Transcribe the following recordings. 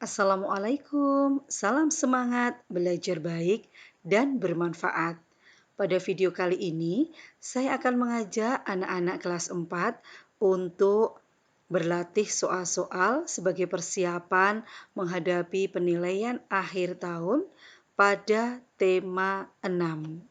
Assalamualaikum, salam semangat, belajar baik, dan bermanfaat. Pada video kali ini, saya akan mengajak anak-anak kelas 4 untuk berlatih soal-soal sebagai persiapan menghadapi penilaian akhir tahun pada tema 6.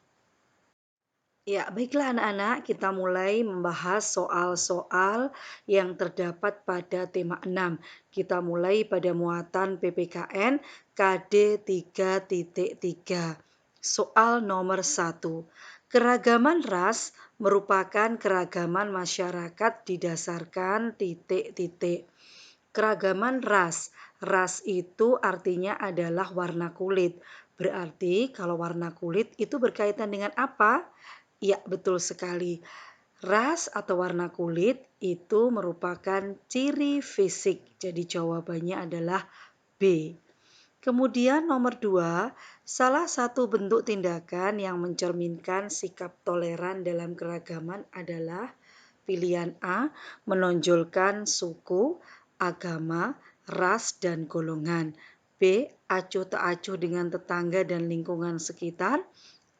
Ya, baiklah anak-anak, kita mulai membahas soal-soal yang terdapat pada tema 6. Kita mulai pada muatan PPKN KD 3.3. Soal nomor 1. Keragaman ras merupakan keragaman masyarakat didasarkan titik-titik. Keragaman ras. Ras itu artinya adalah warna kulit. Berarti kalau warna kulit itu berkaitan dengan apa? Ya, betul sekali. Ras atau warna kulit itu merupakan ciri fisik. Jadi jawabannya adalah B. Kemudian nomor 2, salah satu bentuk tindakan yang mencerminkan sikap toleran dalam keragaman adalah pilihan A, menonjolkan suku, agama, ras, dan golongan. B, acuh tak acuh dengan tetangga dan lingkungan sekitar.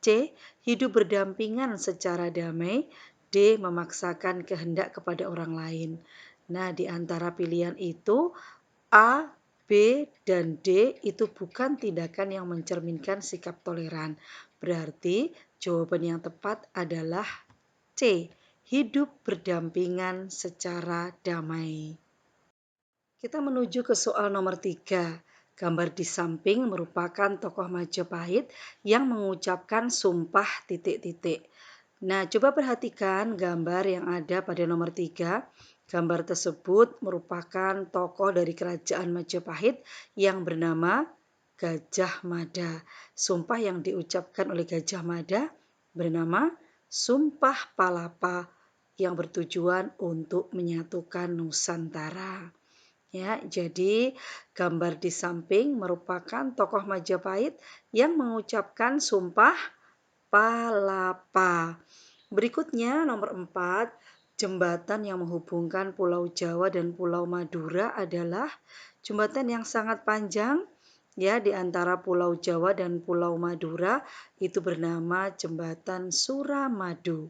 C. Hidup berdampingan secara damai. D. Memaksakan kehendak kepada orang lain. Nah, di antara pilihan itu A, B, dan D itu bukan tindakan yang mencerminkan sikap toleran. Berarti jawaban yang tepat adalah C. Hidup berdampingan secara damai. Kita menuju ke soal nomor 3. Gambar di samping merupakan tokoh Majapahit yang mengucapkan sumpah titik-titik. Nah, coba perhatikan gambar yang ada pada nomor 3. Gambar tersebut merupakan tokoh dari kerajaan Majapahit yang bernama Gajah Mada. Sumpah yang diucapkan oleh Gajah Mada bernama Sumpah Palapa yang bertujuan untuk menyatukan Nusantara. Ya, jadi gambar di samping merupakan tokoh Majapahit yang mengucapkan sumpah palapa. Berikutnya nomor 4, jembatan yang menghubungkan Pulau Jawa dan Pulau Madura adalah jembatan yang sangat panjang ya di antara Pulau Jawa dan Pulau Madura itu bernama jembatan Suramadu.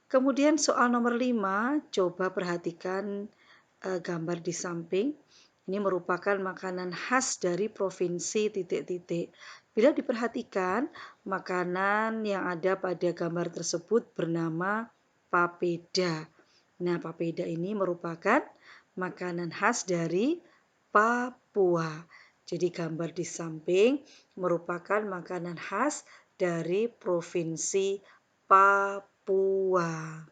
Kemudian soal nomor 5, coba perhatikan gambar di samping. Ini merupakan makanan khas dari provinsi titik-titik. Bila diperhatikan, makanan yang ada pada gambar tersebut bernama papeda. Nah, papeda ini merupakan makanan khas dari Papua. Jadi gambar di samping merupakan makanan khas dari provinsi Papua.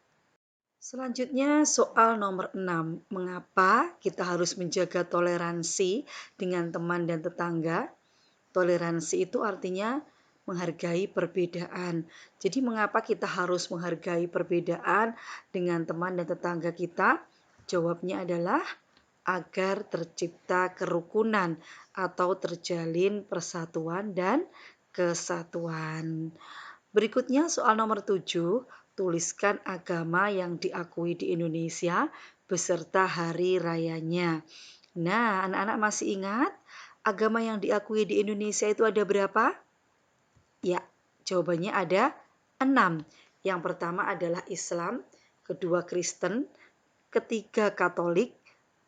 Selanjutnya soal nomor 6. Mengapa kita harus menjaga toleransi dengan teman dan tetangga? Toleransi itu artinya menghargai perbedaan. Jadi mengapa kita harus menghargai perbedaan dengan teman dan tetangga kita? Jawabnya adalah agar tercipta kerukunan atau terjalin persatuan dan kesatuan. Berikutnya soal nomor 7, tuliskan agama yang diakui di Indonesia beserta hari rayanya. Nah, anak-anak masih ingat agama yang diakui di Indonesia itu ada berapa? Ya, jawabannya ada 6. Yang pertama adalah Islam, kedua Kristen, ketiga Katolik,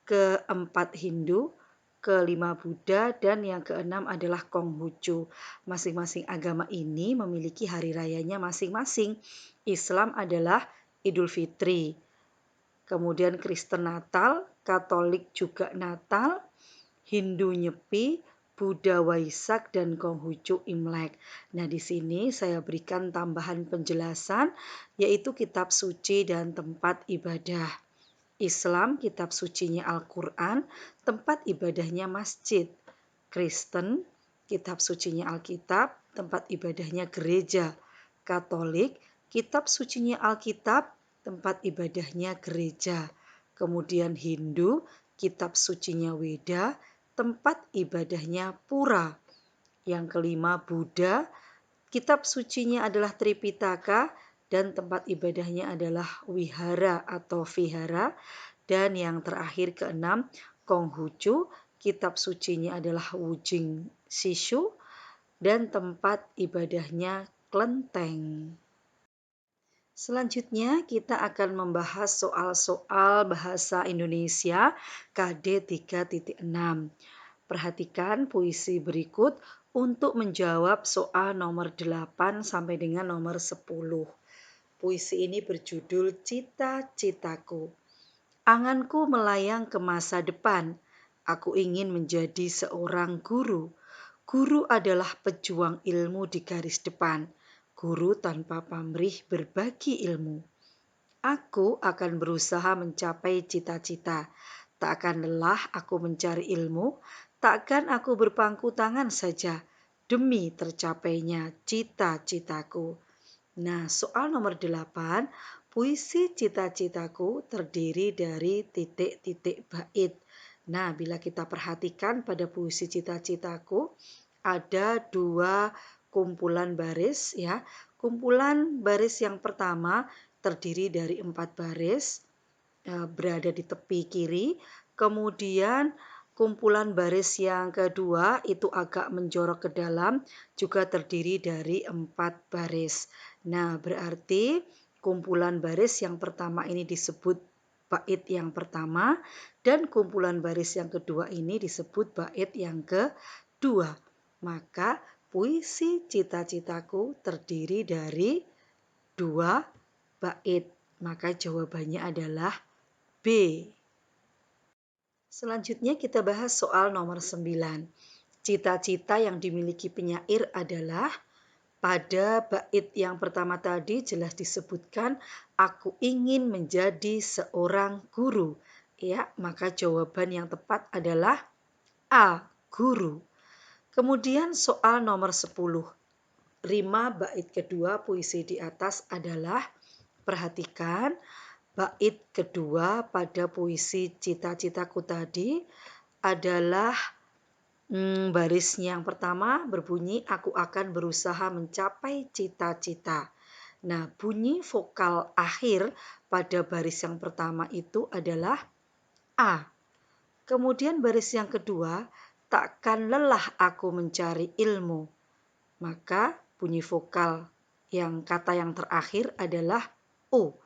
keempat Hindu, kelima Buddha, dan yang keenam adalah Konghucu. Masing-masing agama ini memiliki hari rayanya masing-masing. Islam adalah Idul Fitri, kemudian Kristen Natal, Katolik juga Natal, Hindu Nyepi, Buddha Waisak, dan Konghucu Imlek. Nah, di sini saya berikan tambahan penjelasan yaitu kitab suci dan tempat ibadah. Islam kitab sucinya Al-Quran, tempat ibadahnya masjid. Kristen kitab sucinya Alkitab, tempat ibadahnya gereja. Katolik kitab sucinya Alkitab, tempat ibadahnya gereja. Kemudian Hindu kitab sucinya Weda, tempat ibadahnya pura. Yang kelima Buddha, kitab sucinya adalah Tripitaka dan tempat ibadahnya adalah wihara atau vihara. Dan yang terakhir keenam Konghucu, kitab sucinya adalah Wujing Sishu, dan tempat ibadahnya Klenteng. Selanjutnya kita akan membahas soal-soal bahasa Indonesia KD 3.6. Perhatikan puisi berikut untuk menjawab soal nomor 8 sampai dengan nomor 10. Puisi ini berjudul Cita-citaku. Anganku melayang ke masa depan. Aku ingin menjadi seorang guru. Guru adalah pejuang ilmu di garis depan. Guru tanpa pamrih berbagi ilmu. Aku akan berusaha mencapai cita-cita. Tak akan lelah aku mencari ilmu. Takkan aku berpangku tangan saja demi tercapainya cita-citaku. Nah, soal nomor 8, puisi cita-citaku terdiri dari titik-titik bait. Nah, bila kita perhatikan pada puisi cita-citaku, ada 2 kumpulan baris ya. Kumpulan baris yang pertama terdiri dari 4 baris, berada di tepi kiri. Kemudian kumpulan baris yang kedua itu agak menjorok ke dalam, juga terdiri dari 4 baris. Nah, berarti kumpulan baris yang pertama ini disebut bait yang pertama, dan kumpulan baris yang kedua ini disebut bait yang kedua. Maka puisi cita-citaku terdiri dari 2 bait. Maka jawabannya adalah B. Selanjutnya kita bahas soal nomor 9. Cita-cita yang dimiliki penyair adalah, pada bait yang pertama tadi jelas disebutkan aku ingin menjadi seorang guru. Ya, maka jawaban yang tepat adalah A, guru. Kemudian soal nomor 10. Rima bait kedua puisi di atas adalah, perhatikan bait kedua pada puisi cita-citaku tadi adalah barisnya yang pertama berbunyi aku akan berusaha mencapai cita-cita. Nah, bunyi vokal akhir pada baris yang pertama itu adalah A. Kemudian baris yang kedua, takkan lelah aku mencari ilmu. Maka bunyi vokal yang kata yang terakhir adalah O.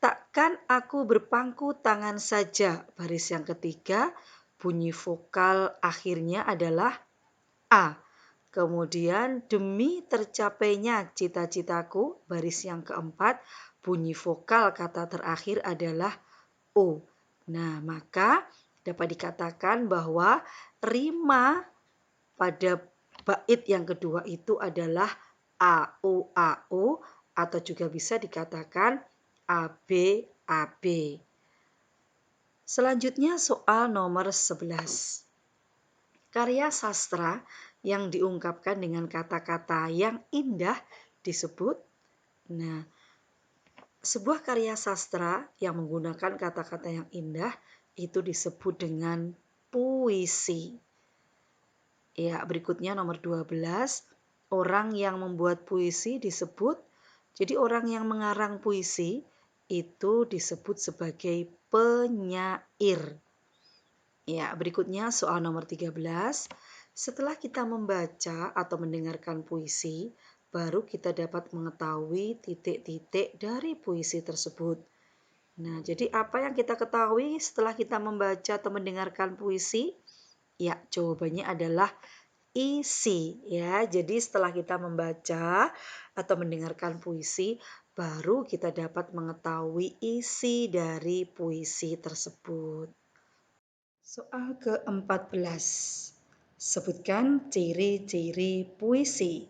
Takkan aku berpangku tangan saja. Baris yang ketiga, bunyi vokal akhirnya adalah A. Kemudian demi tercapainya cita-citaku, baris yang keempat, bunyi vokal kata terakhir adalah O. Nah, maka dapat dikatakan bahwa rima pada bait yang kedua itu adalah AO atau juga bisa dikatakan AB. Selanjutnya soal nomor 11. Karya sastra yang diungkapkan dengan kata-kata yang indah disebut. Nah, sebuah karya sastra yang menggunakan kata-kata yang indah itu disebut dengan puisi. Ya, berikutnya nomor 12. Orang yang membuat puisi disebut. Jadi orang yang mengarang puisi itu disebut sebagai penyair. Ya, berikutnya soal nomor 13. Setelah kita membaca atau mendengarkan puisi, baru kita dapat mengetahui titik-titik dari puisi tersebut. Nah, jadi apa yang kita ketahui setelah kita membaca atau mendengarkan puisi? Ya, jawabannya adalah isi ya. Jadi setelah kita membaca atau mendengarkan puisi, baru kita dapat mengetahui isi dari puisi tersebut. Soal ke-14. Sebutkan ciri-ciri puisi.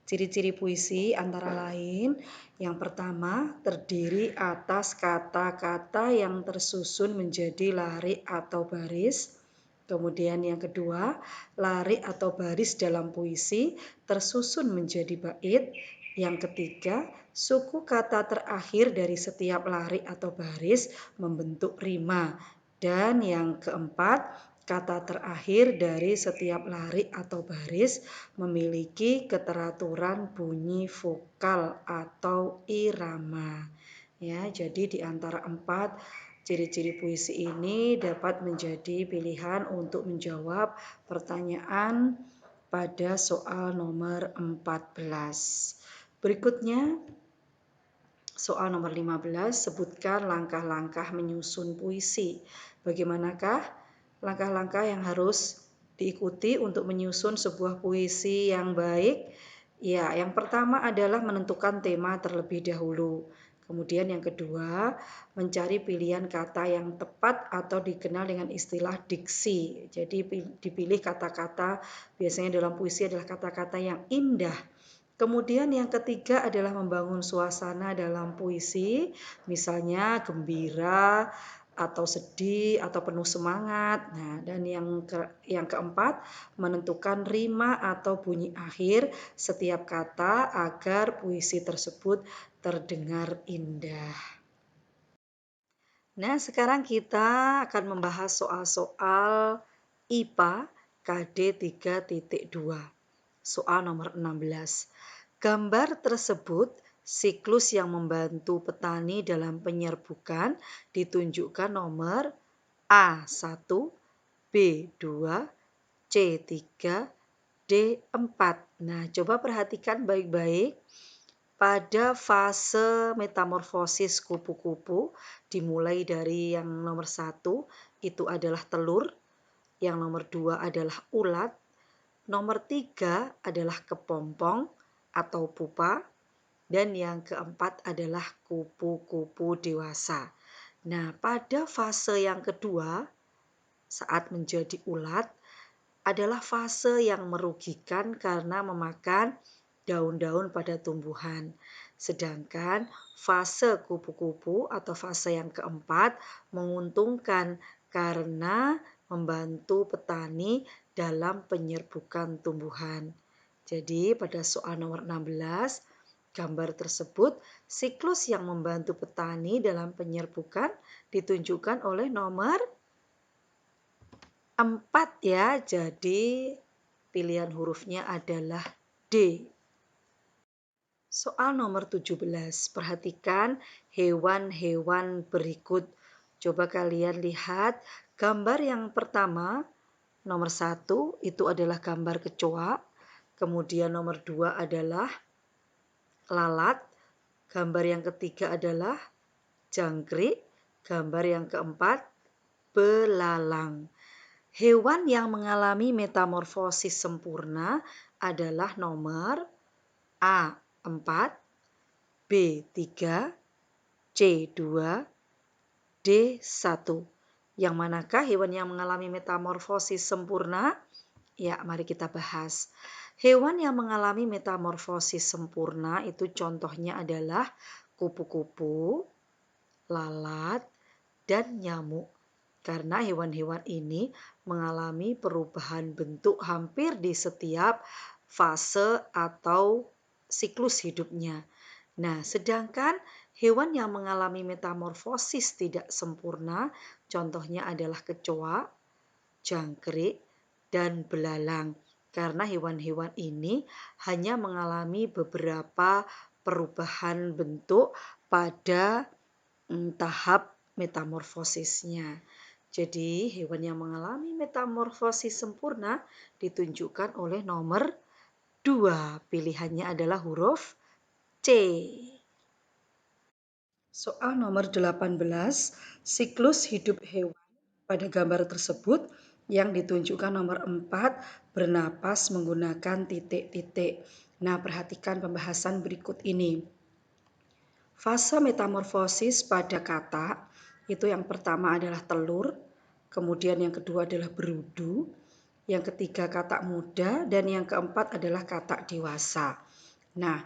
Ciri-ciri puisi antara lain, yang pertama terdiri atas kata-kata yang tersusun menjadi lari atau baris. Kemudian yang kedua, lari atau baris dalam puisi tersusun menjadi bait. Yang ketiga, suku kata terakhir dari setiap lari atau baris membentuk rima. Dan yang keempat, kata terakhir dari setiap lari atau baris memiliki keteraturan bunyi vokal atau irama. Ya, jadi di antara 4 Ciri-ciri puisi ini dapat menjadi pilihan untuk menjawab pertanyaan pada soal nomor 14. Berikutnya, soal nomor 15, sebutkan langkah-langkah menyusun puisi. Bagaimanakah langkah-langkah yang harus diikuti untuk menyusun sebuah puisi yang baik? Ya, yang pertama adalah menentukan tema terlebih dahulu. Kemudian yang kedua, mencari pilihan kata yang tepat atau dikenal dengan istilah diksi. Jadi dipilih kata-kata, biasanya dalam puisi adalah kata-kata yang indah. Kemudian yang ketiga adalah membangun suasana dalam puisi, misalnya gembira atau sedih atau penuh semangat. Nah, dan yang keempat, menentukan rima atau bunyi akhir setiap kata agar puisi tersebut terdengar indah. Nah, sekarang kita akan membahas soal-soal IPA KD 3.2. Soal nomor 16. Gambar tersebut siklus yang membantu petani dalam penyerbukan ditunjukkan nomor A1, B2, C3, D4. Nah, coba perhatikan baik-baik. Pada fase metamorfosis kupu-kupu, dimulai dari yang nomor 1, itu adalah telur, yang nomor 2 adalah ulat, nomor 3 adalah kepompong atau pupa, dan yang keempat adalah kupu-kupu dewasa. Nah, pada fase yang kedua, saat menjadi ulat, adalah fase yang merugikan karena memakan daun-daun pada tumbuhan. Sedangkan fase kupu-kupu atau fase yang keempat menguntungkan karena membantu petani dalam penyerbukan tumbuhan. Jadi pada soal nomor 16, gambar tersebut siklus yang membantu petani dalam penyerbukan ditunjukkan oleh nomor 4 ya, jadi pilihan hurufnya adalah D. Soal nomor 17, perhatikan hewan-hewan berikut. Coba kalian lihat gambar yang pertama, nomor 1 itu adalah gambar kecoa, kemudian nomor 2 adalah lalat, gambar yang ketiga adalah jangkrik, gambar yang keempat belalang. Hewan yang mengalami metamorfosis sempurna adalah nomor A4, B3, C2, D1. Yang manakah hewan yang mengalami metamorfosis sempurna? Ya, mari kita bahas. Hewan yang mengalami metamorfosis sempurna itu contohnya adalah kupu-kupu, lalat, dan nyamuk. Karena hewan-hewan ini mengalami perubahan bentuk hampir di setiap fase atau siklus hidupnya. Nah, sedangkan hewan yang mengalami metamorfosis tidak sempurna, contohnya adalah kecoa, jangkrik, dan belalang. Karena hewan-hewan ini hanya mengalami beberapa perubahan bentuk pada tahap metamorfosisnya. Jadi, hewan yang mengalami metamorfosis sempurna ditunjukkan oleh nomor 2. Pilihannya adalah huruf C. Soal nomor 18, siklus hidup hewan. Pada gambar tersebut yang ditunjukkan nomor 4 bernapas menggunakan titik-titik. Nah, perhatikan pembahasan berikut ini. Fase metamorfosis pada katak itu yang pertama adalah telur, kemudian yang kedua adalah berudu, yang ketiga katak muda, dan yang keempat adalah katak dewasa. Nah,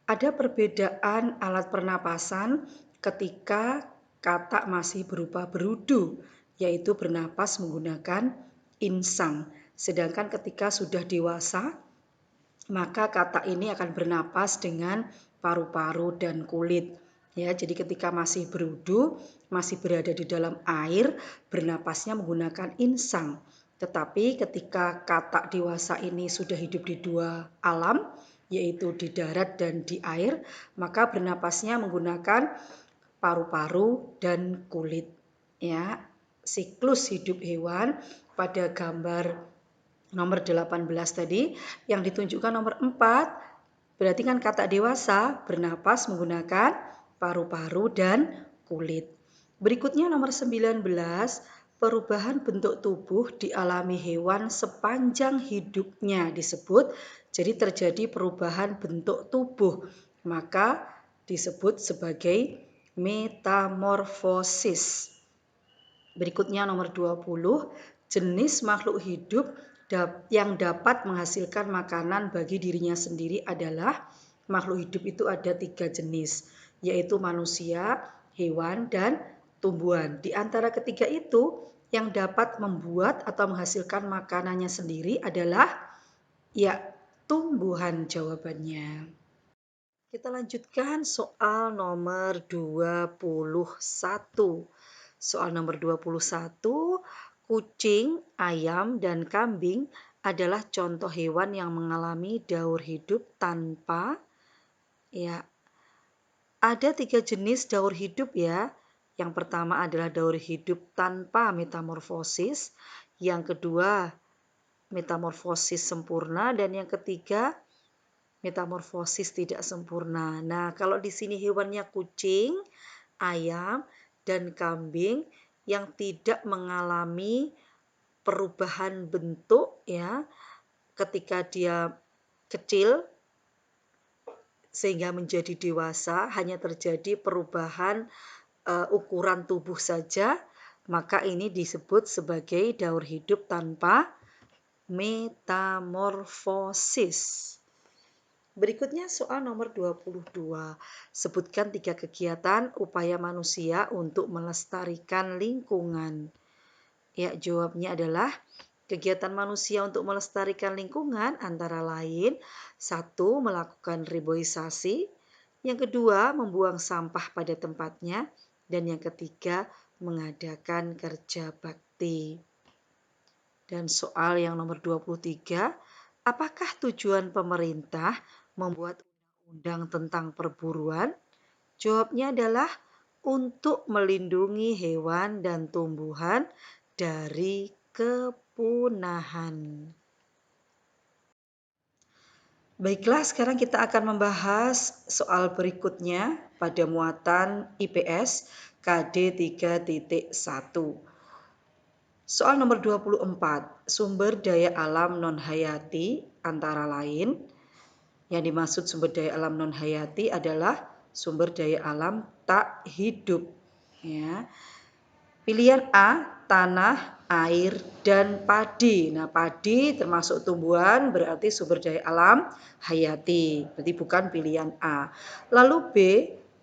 ada perbedaan alat pernapasan ketika katak masih berupa berudu, yaitu bernapas menggunakan insang. Sedangkan ketika sudah dewasa, maka katak ini akan bernapas dengan paru-paru dan kulit. Ya, jadi ketika masih berudu, masih berada di dalam air, bernapasnya menggunakan insang. Tetapi ketika katak dewasa ini sudah hidup di dua alam, yaitu di darat dan di air, maka bernapasnya menggunakan paru-paru, dan kulit. Ya, siklus hidup hewan pada gambar nomor 18 tadi yang ditunjukkan nomor 4 berarti kan kata dewasa bernapas menggunakan paru-paru dan kulit. Berikutnya nomor 19, perubahan bentuk tubuh dialami hewan sepanjang hidupnya disebut, jadi terjadi perubahan bentuk tubuh, maka disebut sebagai metamorfosis. Berikutnya nomor 20, jenis makhluk hidup yang dapat menghasilkan makanan bagi dirinya sendiri adalah makhluk hidup itu ada 3 jenis, yaitu manusia, hewan, dan tumbuhan. Di antara ketiga itu, yang dapat membuat atau menghasilkan makanannya sendiri adalah ya tumbuhan jawabannya. Kita lanjutkan soal nomor 21. Soal nomor 21, kucing, ayam, dan kambing adalah contoh hewan yang mengalami daur hidup tanpa ya. Ada 3 jenis daur hidup ya. Yang pertama adalah daur hidup tanpa metamorfosis, yang kedua metamorfosis sempurna, dan yang ketiga metamorfosis tidak sempurna. Nah, kalau di sini hewannya kucing, ayam, dan kambing yang tidak mengalami perubahan bentuk ya ketika dia kecil sehingga menjadi dewasa, hanya terjadi perubahan ukuran tubuh saja, maka ini disebut sebagai daur hidup tanpa metamorfosis. Berikutnya soal nomor 22. Sebutkan 3 kegiatan upaya manusia untuk melestarikan lingkungan. Ya, jawabnya adalah kegiatan manusia untuk melestarikan lingkungan antara lain 1. Melakukan reboisasi, yang kedua membuang sampah pada tempatnya, dan yang ketiga mengadakan kerja bakti. Dan soal yang nomor 23, apakah tujuan pemerintah membuat undang-undang tentang perburuan? Jawabnya adalah untuk melindungi hewan dan tumbuhan dari kepunahan. Baiklah, sekarang kita akan membahas soal berikutnya pada muatan IPS KD 3.1. Soal nomor 24, sumber daya alam non-hayati antara lain. Yang dimaksud sumber daya alam non-hayati adalah sumber daya alam tak hidup. Ya. Pilihan A, tanah, air, dan padi. Nah, padi termasuk tumbuhan berarti sumber daya alam hayati. Berarti bukan pilihan A. Lalu B,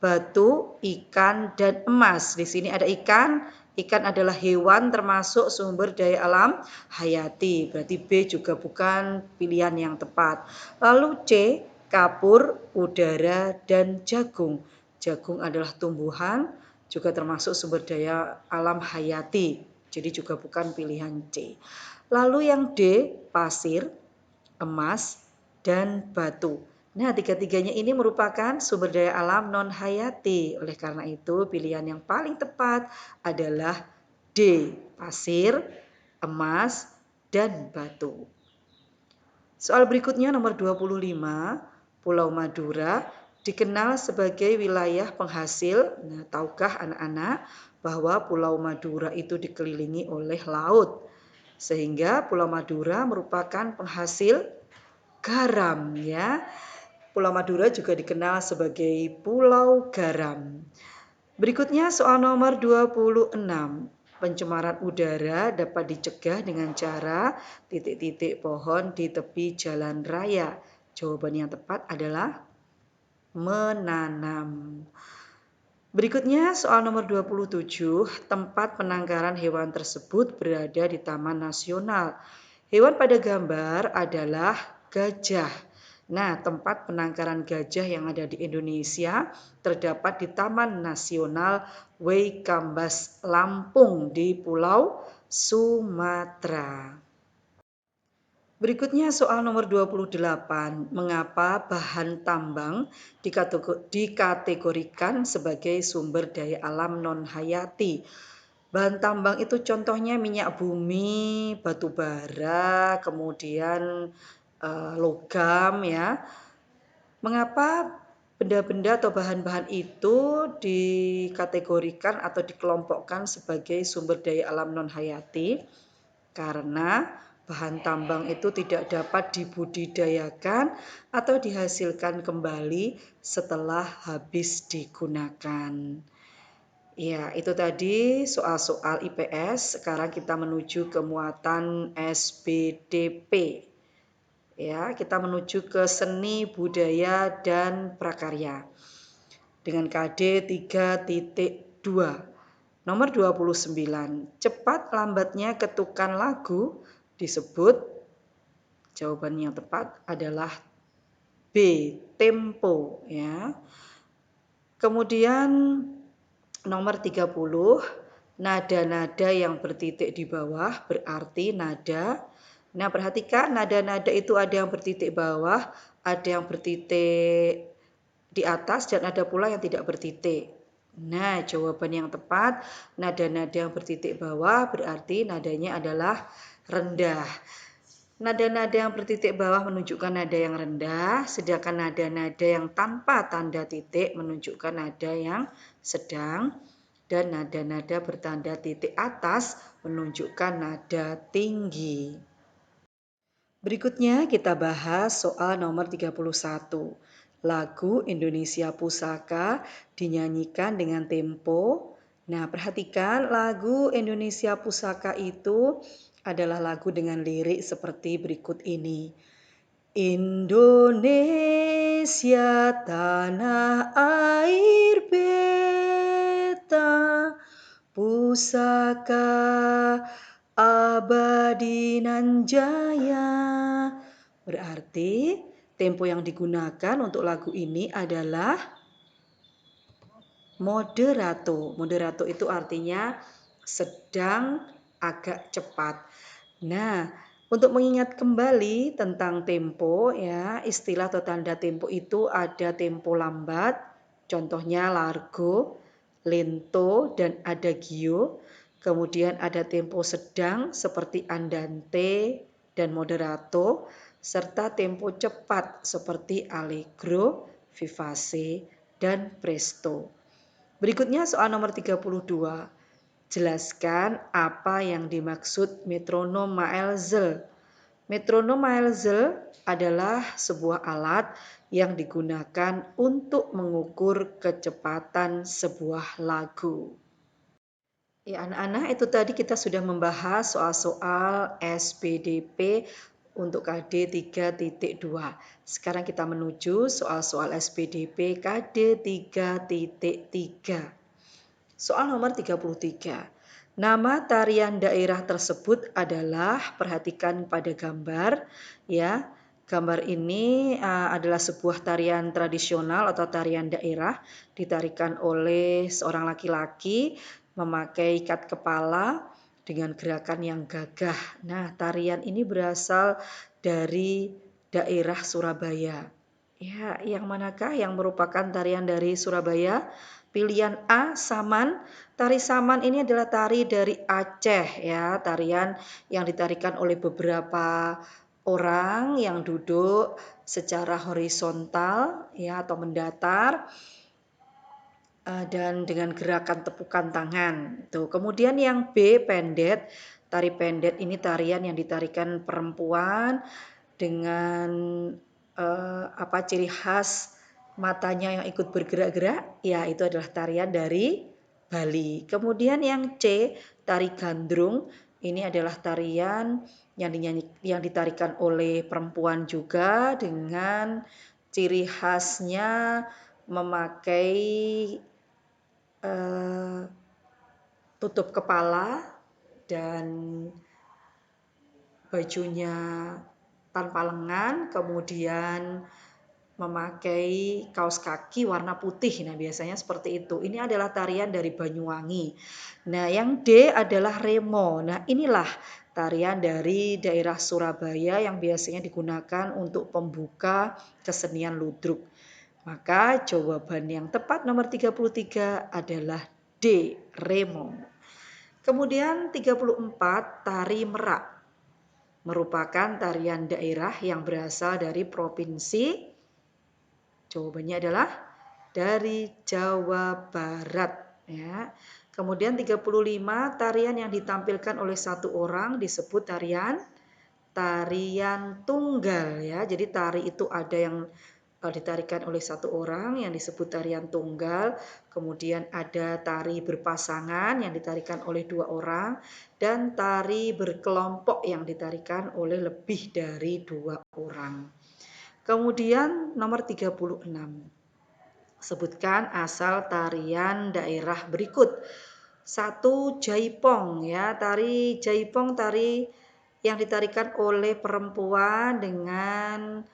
batu, ikan, dan emas. Di sini ada ikan. Ikan adalah hewan termasuk sumber daya alam hayati. Berarti B juga bukan pilihan yang tepat. Lalu C, kapur, udara, dan jagung. Jagung adalah tumbuhan, juga termasuk sumber daya alam hayati. Jadi juga bukan pilihan C. Lalu yang D, pasir, emas, dan batu. Nah, tiga-tiganya ini merupakan sumber daya alam non-hayati. Oleh karena itu, pilihan yang paling tepat adalah D, pasir, emas, dan batu. Soal berikutnya nomor 25, Pulau Madura dikenal sebagai wilayah penghasil. Nah, tahukah anak-anak bahwa Pulau Madura itu dikelilingi oleh laut? Sehingga Pulau Madura merupakan penghasil garam ya. Pulau Madura juga dikenal sebagai Pulau Garam. Berikutnya soal nomor 26. Pencemaran udara dapat dicegah dengan cara titik-titik pohon di tepi jalan raya. Jawaban yang tepat adalah menanam. Berikutnya soal nomor 27, tempat penangkaran hewan tersebut berada di Taman Nasional. Hewan pada gambar adalah gajah. Nah, tempat penangkaran gajah yang ada di Indonesia terdapat di Taman Nasional Waikambas, Lampung di Pulau Sumatera. Berikutnya soal nomor 28. Mengapa bahan tambang dikategorikan sebagai sumber daya alam non-hayati? Bahan tambang itu contohnya minyak bumi, batu bara, kemudian logam ya. Mengapa benda-benda atau bahan-bahan itu dikategorikan atau dikelompokkan sebagai sumber daya alam non-hayati? Karena bahan tambang itu tidak dapat dibudidayakan atau dihasilkan kembali setelah habis digunakan. Ya, itu tadi soal-soal IPS. Sekarang kita menuju ke muatan SPDP. Ya, kita menuju ke seni, budaya, dan prakarya. Dengan KD 3.2. Nomor 29. Cepat lambatnya ketukan lagu disebut. Jawaban yang tepat adalah B. Tempo ya. Kemudian nomor 30. Nada-nada yang bertitik di bawah berarti nada. Nah, perhatikan nada-nada itu ada yang bertitik bawah, ada yang bertitik di atas dan ada pula yang tidak bertitik. Nah, jawaban yang tepat nada-nada yang bertitik bawah berarti nadanya adalah rendah. Nada-nada yang bertitik bawah menunjukkan nada yang rendah, sedangkan nada-nada yang tanpa tanda titik menunjukkan nada yang sedang, dan nada-nada bertanda titik atas menunjukkan nada tinggi. Berikutnya kita bahas soal nomor 31. Lagu Indonesia Pusaka dinyanyikan dengan tempo. Nah, perhatikan lagu Indonesia Pusaka itu adalah lagu dengan lirik seperti berikut ini. Indonesia tanah air beta, pusaka abadi nan jaya. Berarti tempo yang digunakan untuk lagu ini adalah moderato. Moderato itu artinya sedang agak cepat. Nah, untuk mengingat kembali tentang tempo ya, istilah atau tanda tempo itu ada tempo lambat, contohnya largo, lento dan adagio. Kemudian ada tempo sedang seperti andante dan moderato, serta tempo cepat seperti allegro, vivace dan presto. Berikutnya soal nomor 32. Jelaskan apa yang dimaksud metronom Maelzel. Metronom Maelzel adalah sebuah alat yang digunakan untuk mengukur kecepatan sebuah lagu. Ya, anak-anak, itu tadi kita sudah membahas soal-soal SPDP untuk KD 3.2. Sekarang kita menuju soal-soal SPDP KD 3.3. Soal nomor 33. Nama tarian daerah tersebut adalah, perhatikan pada gambar ya. Gambar ini adalah sebuah tarian tradisional atau tarian daerah ditarikan oleh seorang laki-laki memakai ikat kepala dengan gerakan yang gagah. Nah, tarian ini berasal dari daerah Surabaya. Ya, yang manakah yang merupakan tarian dari Surabaya? Pilihan A, Saman. Tari Saman ini adalah tari dari Aceh ya, tarian yang ditarikan oleh beberapa orang yang duduk secara horizontal ya atau mendatar dan dengan gerakan tepukan tangan. Tuh. Kemudian yang B, pendet. Tari pendet ini tarian yang ditarikan perempuan dengan ciri khas matanya yang ikut bergerak-gerak, ya itu adalah tarian dari Bali. Kemudian yang C, tari gandrung. Ini adalah tarian yang ditarikan oleh perempuan juga dengan ciri khasnya memakai tutup kepala dan bajunya tanpa lengan, kemudian memakai kaos kaki warna putih. Nah, biasanya seperti itu. Ini adalah tarian dari Banyuwangi. Nah, yang D adalah remo. Nah, inilah tarian dari daerah Surabaya yang biasanya digunakan untuk pembuka kesenian ludruk. Maka jawaban yang tepat nomor 33 adalah D. Remo. Kemudian 34 tari merak merupakan tarian daerah yang berasal dari provinsi. Jawabannya adalah dari Jawa Barat ya. Kemudian 35 tarian yang ditampilkan oleh satu orang disebut tarian tunggal ya. Jadi tari itu ada yang ditarikan oleh satu orang yang disebut tarian tunggal, kemudian ada tari berpasangan yang ditarikan oleh dua orang, dan tari berkelompok yang ditarikan oleh lebih dari dua orang. Kemudian nomor 36. Sebutkan asal tarian daerah berikut. 1. Jaipong ya, tari Jaipong tari yang ditarikan oleh perempuan dengan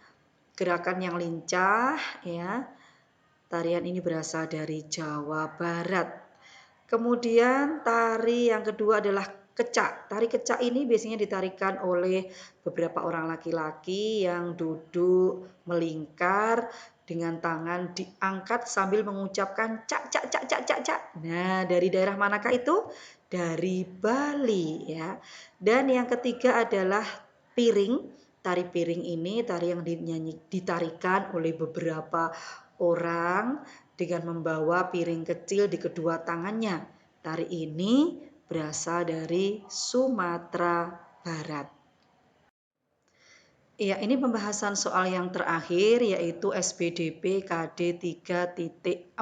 gerakan yang lincah ya. Tarian ini berasal dari Jawa Barat. Kemudian tari yang kedua adalah kecak. Tari kecak ini biasanya ditarikan oleh beberapa orang laki-laki yang duduk melingkar dengan tangan diangkat sambil mengucapkan cak cak cak cak cak cak. Nah, dari daerah manakah itu? Dari Bali ya. Dan yang ketiga adalah piring. Tari piring ini tari yang ditarikan oleh beberapa orang dengan membawa piring kecil di kedua tangannya. Tari ini berasal dari Sumatera Barat. Ya, ini pembahasan soal yang terakhir yaitu SPDP KD 3.4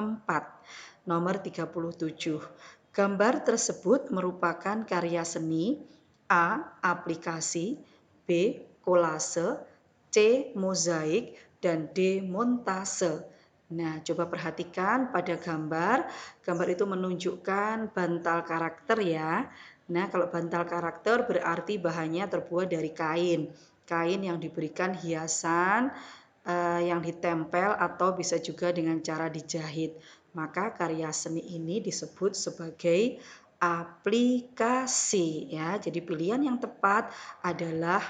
nomor 37. Gambar tersebut merupakan karya seni A. Aplikasi, B. Kolase, C. Mozaik, dan D. Montase. Nah, coba perhatikan pada gambar. Gambar itu menunjukkan bantal karakter ya. Nah, kalau bantal karakter berarti bahannya terbuat dari kain. Kain yang diberikan hiasan yang ditempel atau bisa juga dengan cara dijahit. Maka karya seni ini disebut sebagai aplikasi ya. Jadi pilihan yang tepat adalah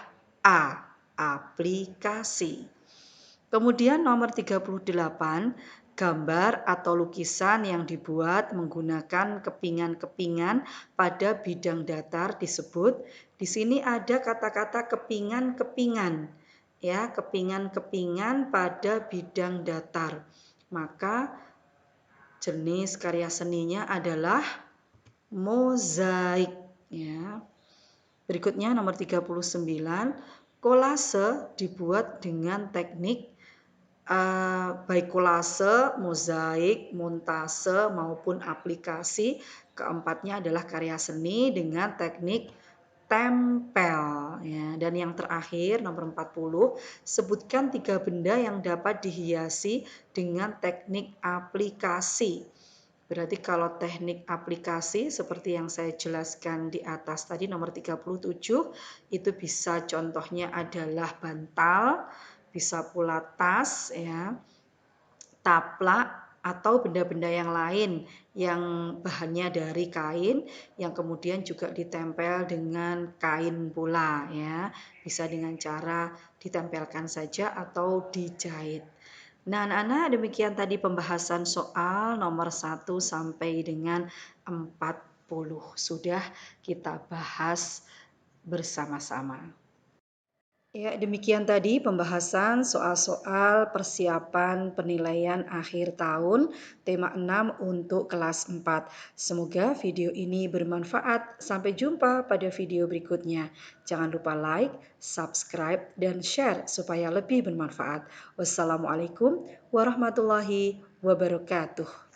A, aplikasi. Kemudian nomor 38, gambar atau lukisan yang dibuat menggunakan kepingan-kepingan pada bidang datar disebut. Di sini ada kata-kata kepingan-kepingan. Ya, kepingan-kepingan pada bidang datar. Maka jenis karya seninya adalah mozaik ya. Berikutnya nomor 39, kolase dibuat dengan teknik baik kolase, mozaik, montase maupun aplikasi. Keempatnya adalah karya seni dengan teknik tempel ya. Dan yang terakhir nomor 40, sebutkan 3 benda yang dapat dihiasi dengan teknik aplikasi. Berarti kalau teknik aplikasi seperti yang saya jelaskan di atas tadi nomor 37 itu bisa contohnya adalah bantal, bisa pula tas ya, taplak atau benda-benda yang lain yang bahannya dari kain yang kemudian juga ditempel dengan kain pula ya. Bisa dengan cara ditempelkan saja atau dijahit. Nah, anak-anak demikian tadi pembahasan soal nomor 1 sampai dengan 40 sudah kita bahas bersama-sama. Ya, demikian tadi pembahasan soal-soal persiapan penilaian akhir tahun tema 6 untuk kelas 4. Semoga video ini bermanfaat. Sampai jumpa pada video berikutnya. Jangan lupa like, subscribe, dan share supaya lebih bermanfaat. Wassalamualaikum warahmatullahi wabarakatuh.